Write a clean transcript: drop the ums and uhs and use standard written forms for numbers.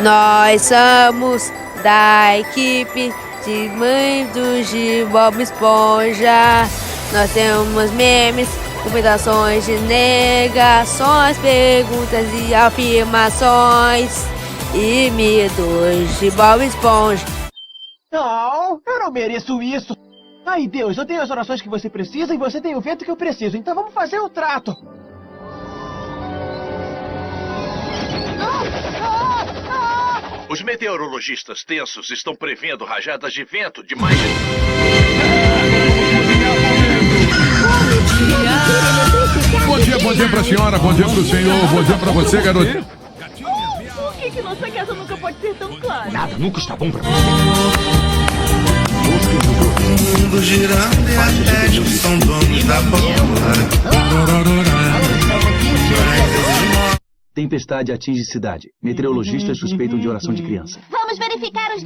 Nós somos da equipe de mães de Bob Esponja. Nós temos memes, comentações de negações, perguntas e afirmações e mitos de Bob Esponja. Não, eu não mereço isso. Ai, Deus, eu tenho as orações que você precisa e você tem o vento que eu preciso. Então vamos fazer o trato. Os meteorologistas tensos estão prevendo rajadas de vento de mais de... Bom dia pra senhora, bom dia pro senhor, bom dia pra você, garoto. Por que nossa casa nunca pode ser tão clara? Nada nunca está bom pra você. O mundo girando e até eles são donos da bola. Tempestade atinge cidade. Meteorologistas suspeitam de oração de criança. Vamos verificar os